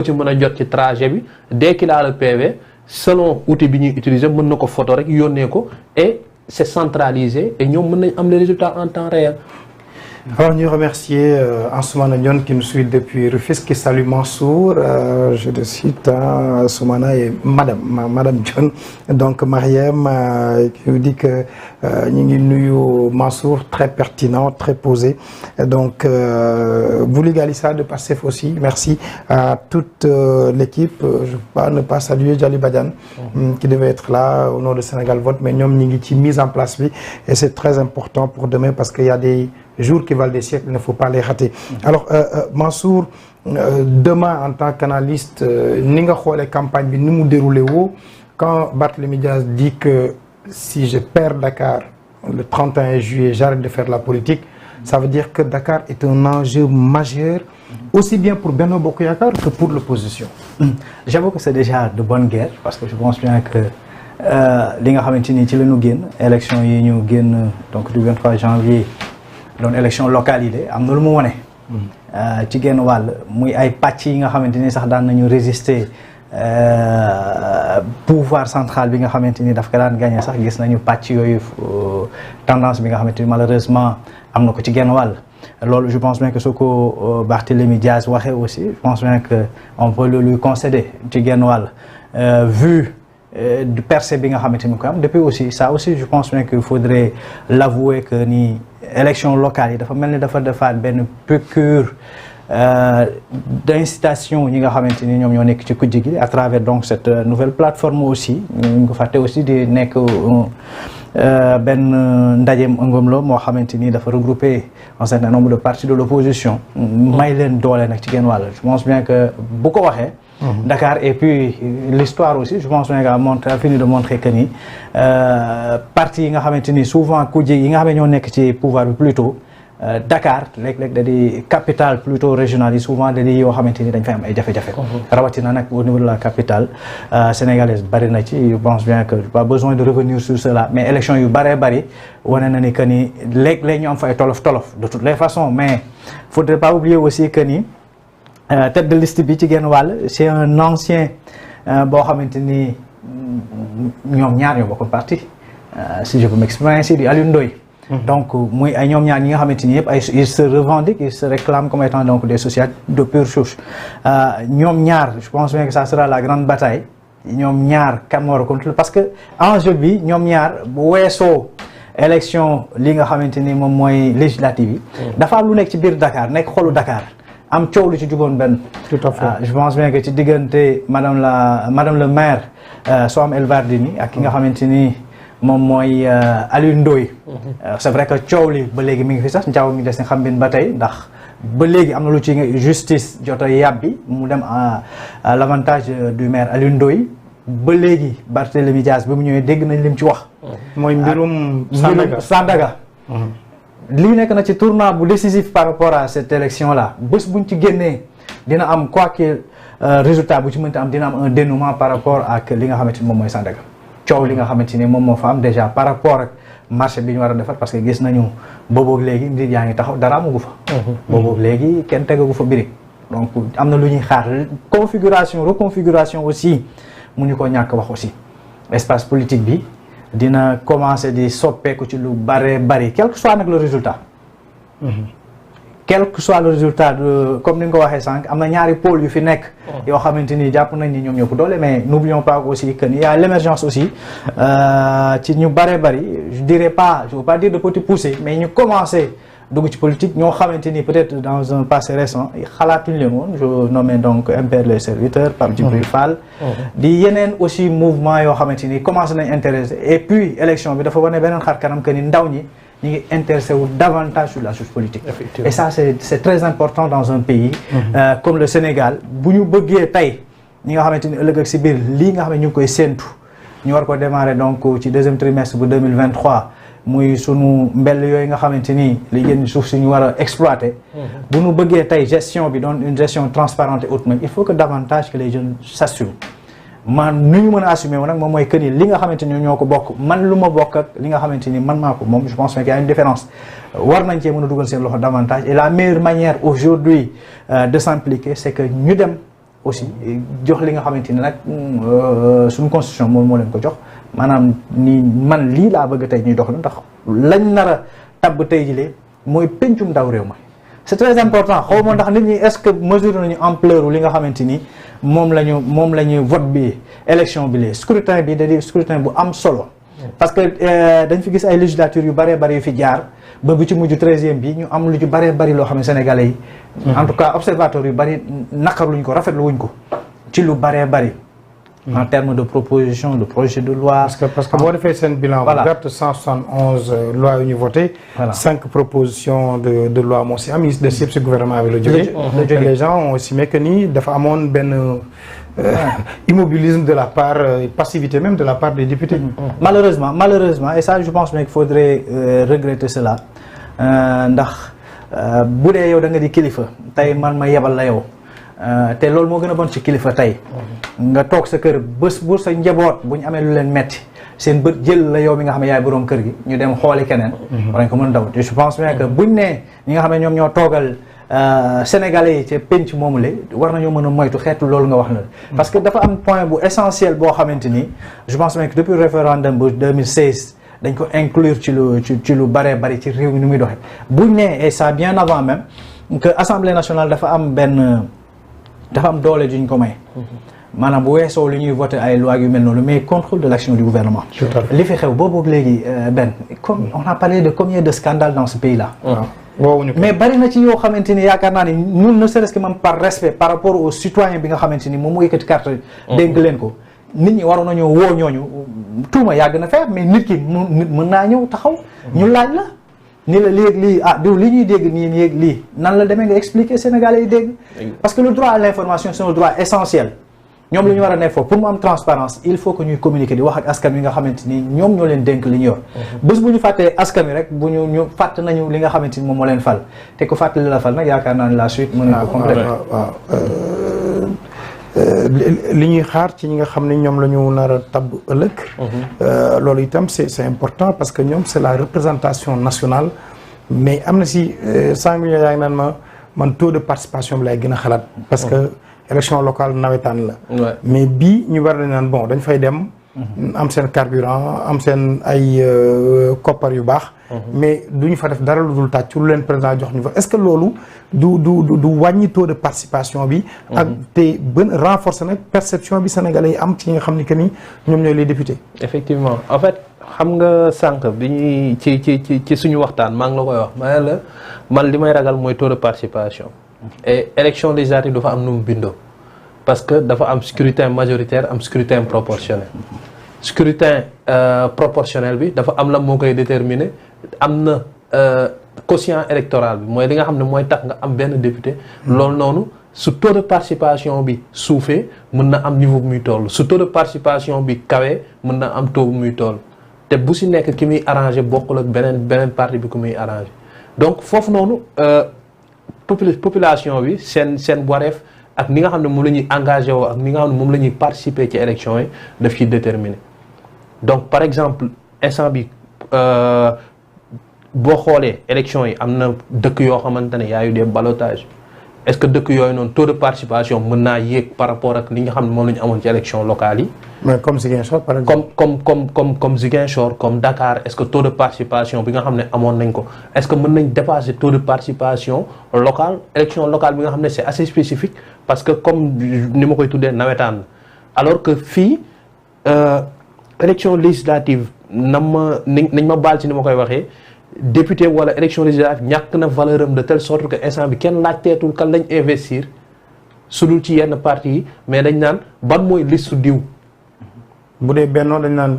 ci mën a jot ci trajet bi dès qu'il a le PV selon outil bi ñuy utiliser mën na ko photo rek yónnee ko et c'est centralisé et ñoom mën nañ am les résultats en temps réel. Alors nous remercier Ansoumana Ndione qui nous suit depuis Rufisque, qui salue Mansour, je le cite, Ansoumana et Madame Ndione, donc Mariam qui nous dit que ñu ngi nuyu Mansour, très pertinent, très posé. Donc Bouli Galissa de Pastef aussi, merci à toute l'équipe. Je ne peux pas saluer Djali Badiane qui devait être là au nom de Sénégal Vote, mais ñoom ñi ngi ci mise en place bi et c'est très important pour demain parce qu'il y a des jours qui valent des siècles, il ne faut pas les rater. Alors Mansour, demain en tant qu'analyste, ni nga xoolee campagne bi ni mu déroulé woo quand Barthélémy Dias dit que si je perds Dakar le 31 juillet, j'arrête de faire la politique, ça veut dire que Dakar est un enjeu majeur aussi bien pour Benno Bokk Yakaar que pour l'opposition. J'avoue que c'est déjà de bonne guerre parce que je pense bien que li nga xamante ni ci la ñu génn élection yi ñu génn donc du 23 janvier doon élection locale yi de am na lu mu wone ci genn wàll muy ay pàcc yi nga xamante ni sax daan nañu résister pouvoir central bi nga xamante ni daf ko daan gagné sax gis nañu pàcc yooyu tendance bi nga xamante ni malheureusement am na ko ci genn wàll. loolu je pense bien que su ko Barthélémy Dias waxee aussi je pense bien que on peut le lui concéder ci genn wàll vu du percée bi nga xamante ni ko am depuis aussi ça aussi je pense bien qu'il faudrait l'avouer que ni élection locale yi dafa mel ni dafa defaat benn piqûre d'incitation ñi nga xamante ni ñoom ñoo nekk ci kujje gi à travers donc cette nouvelle plateforme aussi ñu ko fàtte aussi di nekk benn ndajeem ëngam moo xamante ni dafa regrouper un certain nombre de partis de l'opposition may leen doole nag ci genn wàll je pense bien que bu ko waxee Dakar et puis l'histoire aussi je pense bien que a fini de montrer que ni parti yi nga xamante ni souvent kujje yi nga xam ne ñoo nekk ci pouvoir bi plutôt Dakar léeg-léeg da di capitale plutôt régionale yi souvent da di yoo xamante ni dañ fay am ay jafe-jafe rawatina nag au niveau de la capitale sénégalaise bari na ci je pense bien que pas besoin de revenir sur cela mais élection yu bëree bëri wane na ni que ni léeg-léeg ñu am fa ay tolof-tolof de toutes les façons mais faudrait pas oublier aussi que ni tête de liste bi ci genn wàll c'est un ancien boo xamante ni ñoom ñaar ñoo bokkoon parti si je peux m'exprimer ainsi di Aliou Ndoye donc muy ay ñoom ñaar ñi nga xamante ni yëpp ay ils se revendiquent ils se réclament comme étant donc des sociétés de pure souche ñoom ñaar je pense bien que ça sera la grande bataille ñoom ñaar kan moo war a contrôler parce que enjeu bi ñoom ñaar bu weesoo élection li nga xamante ni moom mooy législative yi dafa am lu nekk ci biir Dakar nekk xolu Dakar am coow lu ci jugoon benn. Tout à fait. Je pense bien que ci diggante madame le maire Soham El Wardini ak ki nga xamante ni moom mooy Aliou Ndoye. C'est vrai que coow li ba léegi mi ngi fi sax njaaw mi des na xam bin ba tey ndax ba léegi am na lu ci justice jot a yàbbi mu dem à l'avantage du maire Aliou Ndoye ba léegi Barthélémy Dias bi mu ñëwee dégg nañ lim ci wax. mooy mbirum Sandaga. lii nekk na ci tournant bu décisif par rapport à cette élection là bés buñ ci génnee dina am quoi que résultat bu ci mënta am dina am un dénouement par rapport ak li nga xamante ni moom mooy Sandaga coow li nga xamante ni moom moo fa am déjà par rapport ak marché bi ñu war a defar parce que gis nañu booboog léegi nit yaa ngi taxaw dara amagu fa booboog léegi kenn tegagu fa birig donc am na lu ñuy xaar configuration reconfiguration aussi mu ñu ko ñàkk wax aussi espace politique bi dina commencer di soppeeku ci lu bare bari quel que soit nag le résultat quel que soit le résultat comme ni nga ko waxee sànq am na ñaari pôle yu fi nekk yoo xamante ni jàpp nañ ni ñoom ñoo ko doole mais n'oublions pas aussi que il y a l'émergence aussi ci ñu bare bari je dirais pas je veux pas dire de petits poussés mais ñu commencer dugg ci politique ñoo xamante ni peut-être dans un passé récent xalaatuñ leen woon je nommais donc MPR les serviteurs Pape Djibril Fall di yeneen aussi mouvement yoo xamante ni commencé nañ intéressé et puis élection bi dafa wane beneen xar kanam que ni ndaw ñi ñu ngi intéressé wu davantage sur la chose politique et ça c'est très important dans un pays comme le Sénégal bu ñu bëggee tey ñi nga xamante ni ëllëg ak si biir lii nga xam ne ñu ngi koy séentu ñu war ko démarrer donc ci deuxième trimestre bu 2023 muy sunu mbell yooyu nga xamante ni li génn suuf si ñu war a exploiter bu ñu bëggee tey gestion bi doon une gestion transparente et autonome il faut que davantage que les jeunes s'assument man nu ñu mën a assumer wu nag moom mooy que ni li nga xamante ni ñoo ko bokk man lu ma bokk ak li nga xamante ni man maa ko moom je pense qu'il y a une différence war nañ cee mën a dugal seen loxo davantage et la meilleure manière aujourd'hui de s'impliquer c'est que ñu dem aussi jox li nga xamante ni nag suñu constitution moom moo leen ko jox maanaam ni man lii laa bëgg tey ñuy dox la ndax lañ nar a tabb tey jilee mooy pencum ndaw réew ma c'est très important xaw ma ndax nit ñi est-ce que mesure nañu ampleur li nga xamante ni moom la ñu vote bi élection bi lee scrutin bi da di scrutin bu am solo parce que dañ fi gis ay législatures yu bëree bëri yu fi jaar ba bu ci mujj 13e bi ñu am lu ci bëree bëri loo xam ne sénégalais yi en tout cas observateurs yu bëri naqarluñ ko rafetlu wuñ ko ci lu bëree bëri en termes de proposition de projet de loi. parce que boo defee seen bilan. voilà bu gàtt 171 lois yu ñu voté. voilà 5 propositions de loi moo si am yi des yëpp si gouvernement bi la jógee. les gens ont estimé que ni dafa amoon benn immobilisme de la part passivité même de la part des députés. malheureusement et ça je pense qu'il faudrait regretter cela ndax bu dee yow da nga di kilifa tey man ma yebal la yow. te loolu moo gën a bon ci kilifa tey nga toog sa kër bés bu sa njaboot bu ñu amee lu leen metti seen bët jël la yow mi nga xam ne yaay boroom kër gi ñu dem xooli keneen war nañ ko mën a daw te je pense bien que buñ ne ñi nga xam ne ñoom ñoo toogal sénégalais yi ca penc moomule war nañoo mën a moytu xeetu loolu nga wax na parce que dafa am point bu essentiel boo xamante ni je pense bien que depuis le référendum bu 2016 dañ ko inclure ci lu baree bari ci réew mi ni muy doxee buñ ne et ça bien avant même que Assemblée nationale dafa am doole juñ ko may maanaam bu weesoo li ñuy voté ay loi yu mel noonu mais contrôle de l'action du gouvernement li fi xew boobu léegi Ben comme on a parlé de combien de scandales dans ce pays là mais bari na ci yoo xamante ni yaakaar naa ni ñun ne serait-ce que même par respect par rapport aux citoyens bi nga xamante ni moom mu yëkkati carte dénk leen ko nit ñi waroon nañoo woo ñooñu tuuma yàgg na faire mais nit ki mën naa ñëw taxaw ñu laaj la ni la léegi lii diw li ñuy dégg nii léegi lii nan la demee nga expliquer Sénégalais yi dégg parce que le droit à l'information c'est un droit essentiel ñoom la ñu war a nekk foofu pour mu am transparence il faut que ñuy communiquer di wax ak askan wi nga xamante ni ñoom ñoo leen dénk li ñu yor bés bu ñu fàttee askan wi rek bu ñu fàtt nañu li nga xamante ni moom moo leen fal te ko fàttali la fal nag yaakaar naa ne la suite mën nañu ko compléter li ñuy xaar ci ñi nga xam ne ñoom la ñu nar a tabb ëllëg loolu itam c'est important parce que ñoom c'est la représentation nationale mais am na si 100 millions yaa ngi naan man taux de participation bi lay gën a xalaat parce que élection locale nawetaan la mais bii ñu war nañ naan bon dañ fay dem am seen carburant am seen ay koppar yu baax mais duñu fa def dara lu dul tàcc lu leen président jox ñu fa est-ce que loolu du wàññi taux de participation bi ak te bën renforcer nag perception bi sénégalais yi am ci nga xam ni que ni ñoom ñooy les députés effectivement en fait xam nga sànq bi ñuy ci suñu waxtaan maa ngi la koy wax ma la man li may ragal mooy taux de participation et élection législative dafa am nu mu bindoo parce que dafa am scrutin majoritaire am scrutin proportionnel scrutin proportionnel bi dafa am la moo koy déterminer am na quotient électoral bi mooy li nga xam ne mooy tax nga am benn député loolu noonu su taux de participation bi suufee mën na am niveau bu muy toll su taux de participation bi kawee mën na am taux bu muy toll te bu si nekk ki muy arrangé bokkul ak beneen parti bi ku muy arrangé donc foofu noonu population bi seen wareef ak ni nga xam ne moom la ñuy engagé woo ak ni nga xam ne moom la ñuy participer ci élection yi daf ciy déterminer donc par exemple instant bi boo xoolee élection yi am na dëkk yoo xamante ne y a eu des ballottages est-ce que dëkk yooyu noonu taux de participation mën naa yéeg par rapport ak li nga xam ne moom la ñu amoon ci élection locale yi. mais comme Ziguinchor par exemple. comme Ziguinchor comme Dakar est-ce que taux de participation bi nga xam ne amoon nañ ko est-ce que mën nañ dépasser taux de participation locale élection locale bi nga xam ne c'est assez spécifique parce que comme ni ma koy tuddee nawetaan alors que fii élection législative nañ ma baal ci ni ma koy waxee. député wala élection législative ñàkk na valeur am de telle sorte que instant bi kenn laajteetul kan lañ investir su dul ci yenn parti yi mais dañ naan ban mooy liste diw. bu dee Benno dañ naan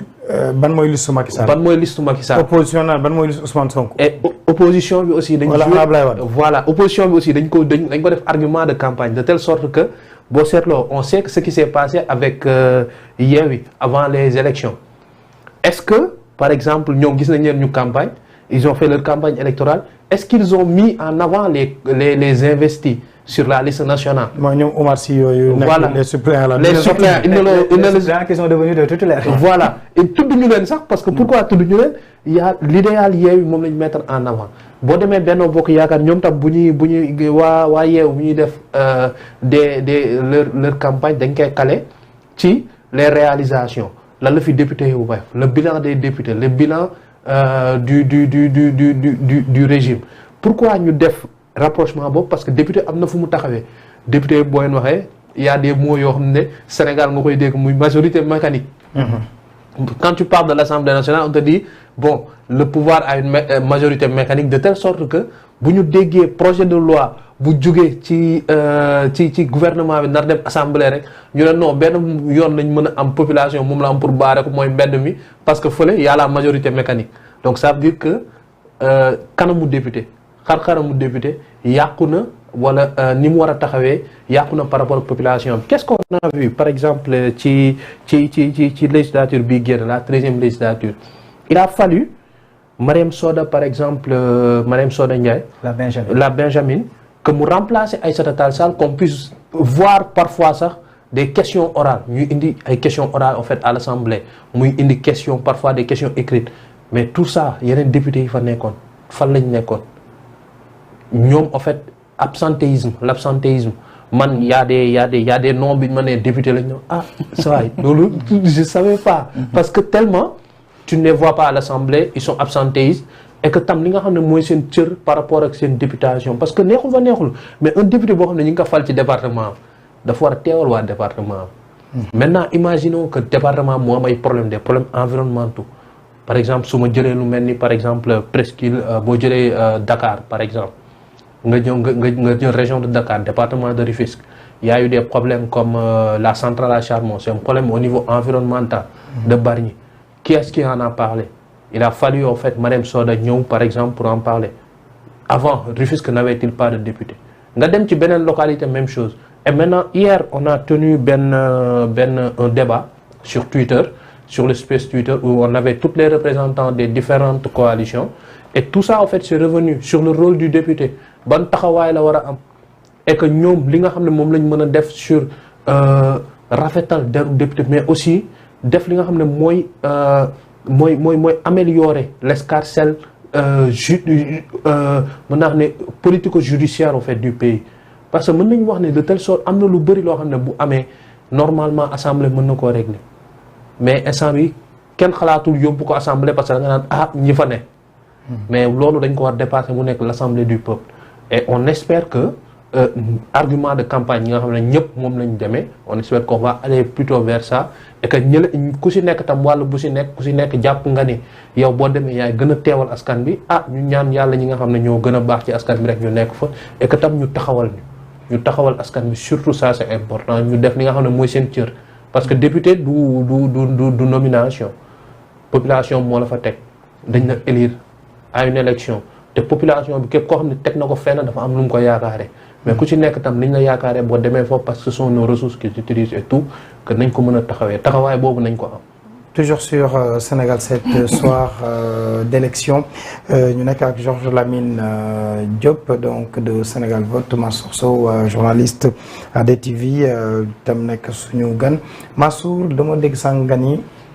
ban mooy liste Macky Sall. ban mooy liste Macky Sall. opposition naan ban mooy liste Ousmane Sonko. et opposition bi aussi. dañ voilà opposition bi aussi dañ ko def argument de campagne de telle sorte que boo seetloo on sait que ce qui s'est passé avec Yewwi avant les élections est-ce que par exemple ñoom gis nañ leen ñu campagne. Ils ont fait leur campagne électorale. Est-ce qu'ils ont mis en avant les investis sur la liste nationale. mooy ñoom Omar Sy yooyu. Voilà les suppléants là. les suppléants les suppléants qui sont devenus des titulaires. voilà tudd ñu leen sax parce que pourquoi tudd ñu leen y a l'idéal Yewwi moom lañu mettre en avant boo demee Benno Bokk Yaakaar ñoom tam bu ñuy waa Yewwi bu ñuy def leur campagne dañ koy caler ci les réalisations lan la fi député yu bay le bilan des députés le bilan du régime pourquoi ñu def rapprochement boobu parce que député am na fu mu taxawee député boo leen waxee y a des mots yoo xam ne Sénégal nga koy dégg muy majorité mécanique. Quand tu parles de l'Assemblée nationale on te dit bon le pouvoir a une majorité mécanique de telle sorte que bu ñu déggee projet de loi bu jugee ci gouvernement bi nar dem assemblée rek ñu ne non benn yoon lañ mën a am population moom la am pour baare ko mooy mbedd mi parce que fële y a la majorité mécanique donc ça veut dire que kanamu député xar-xaramu député yàqu na wala ni mu war a taxawee yàqu na par rapport ak population bi qu'est-ce qu'on a vu par exemple ci législature bi génn la 13e législature il a fallu Mariam Soda par exemple Mariam Soda Ndiaye la Benjamin que mu remplacer Aïssata Tall Sall qu'on puisse voir parfois sax des questions orales ñuy indi ay questions orales en fait à l'Assemblée muy indi questions parfois des questions écrites mais tout ça yeneen députés yi fa nekkoon fan lañ nekkoon ñoom en fait l'absentéisme man y a des noms bi ma nee député lañ ah ça loolu je savais pas parce que tellement tu ne les vois pas à l'Assemblée ils sont absentéistes et que tam li nga xam ne mooy seen cër par rapport ak seen députation parce que neexul fa neexul mais un député boo xam ne ñu ngi ko fal ci département dafa war a teewal waa département maintenant imaginons que département moo am ay problèmes des problèmes environnementaux par exemple su ma jëlee lu mel ni par exemple presqu'île boo jëlee Dakar par exemple nga ñëw nga jël région de Dakar département de Rufisque il y a eu des problèmes comme la centrale à charbon c'est un problème au niveau environnemental de Bargny qui est-ce qui en a parlé il a fallu en fait Mariam Soda ñëw par exemple pour en parler avant Rufisque n'avait-il pas de député nga dem ci beneen localité même chose et maintenant hier on a tenu un débat sur Twitter sur le space Twitter où on avait tous les représentants des différentes coalitions et tout ça en fait c'est revenu sur le rôle du député ban taxawaay la war a am et que ñoom li nga xam ne moom lañ mën a def sur rafetal deru député mais aussi def li nga xam ne mooy améliorer l'escarcelle mën naa xam ne politico-judiciaire au fait du pays parce que mën nañu wax ne de telle sorte am na lu bëri loo xam ne bu amee normalement assemblée mën na koo régler mais instant bi kenn xalaatul yóbbu ko assemblée parce que da nga naan ñi fa ne mais loolu dañ ko war dépasser mu nekk l'assemblée du peuple et on espère que argument de campagne yi nga xam ne ñëpp moom lañ demee on espère qu'on va aller plutôt vers ça et que ku si nekk tam wàllu bu si nekk ku si nekk jàpp nga ni yow boo demee yaay gën a teewal askan bi ñu ñaan yàlla ñi nga xam ne ñoo gën a baax ci askan bi rek ñu nekk fa et que tam ñu taxawal askan bi surtout ça c'est important ñu def li nga xam ne mooy seen cër parce que député du nomination population moo la fa teg dañ la élire à une élection te population bi képp koo xam ne teg na ko fenn dafa am lu mu ko yaakaare mais ku ci nekk tam niñ la yaakaaree boo demee foofu parce que ce sont nos ressources qu'ils utilisent et tout que nañ ko mën a taxawaay boobu nañ ko am. toujours sur Sénégal 7 soir d'élection ñu nekk ak Georges Lamine Diop donc de Sénégal Vote Mansour Sow journaliste à DTV tam nekk suñu gan Mansour dama dégg sànq gan yi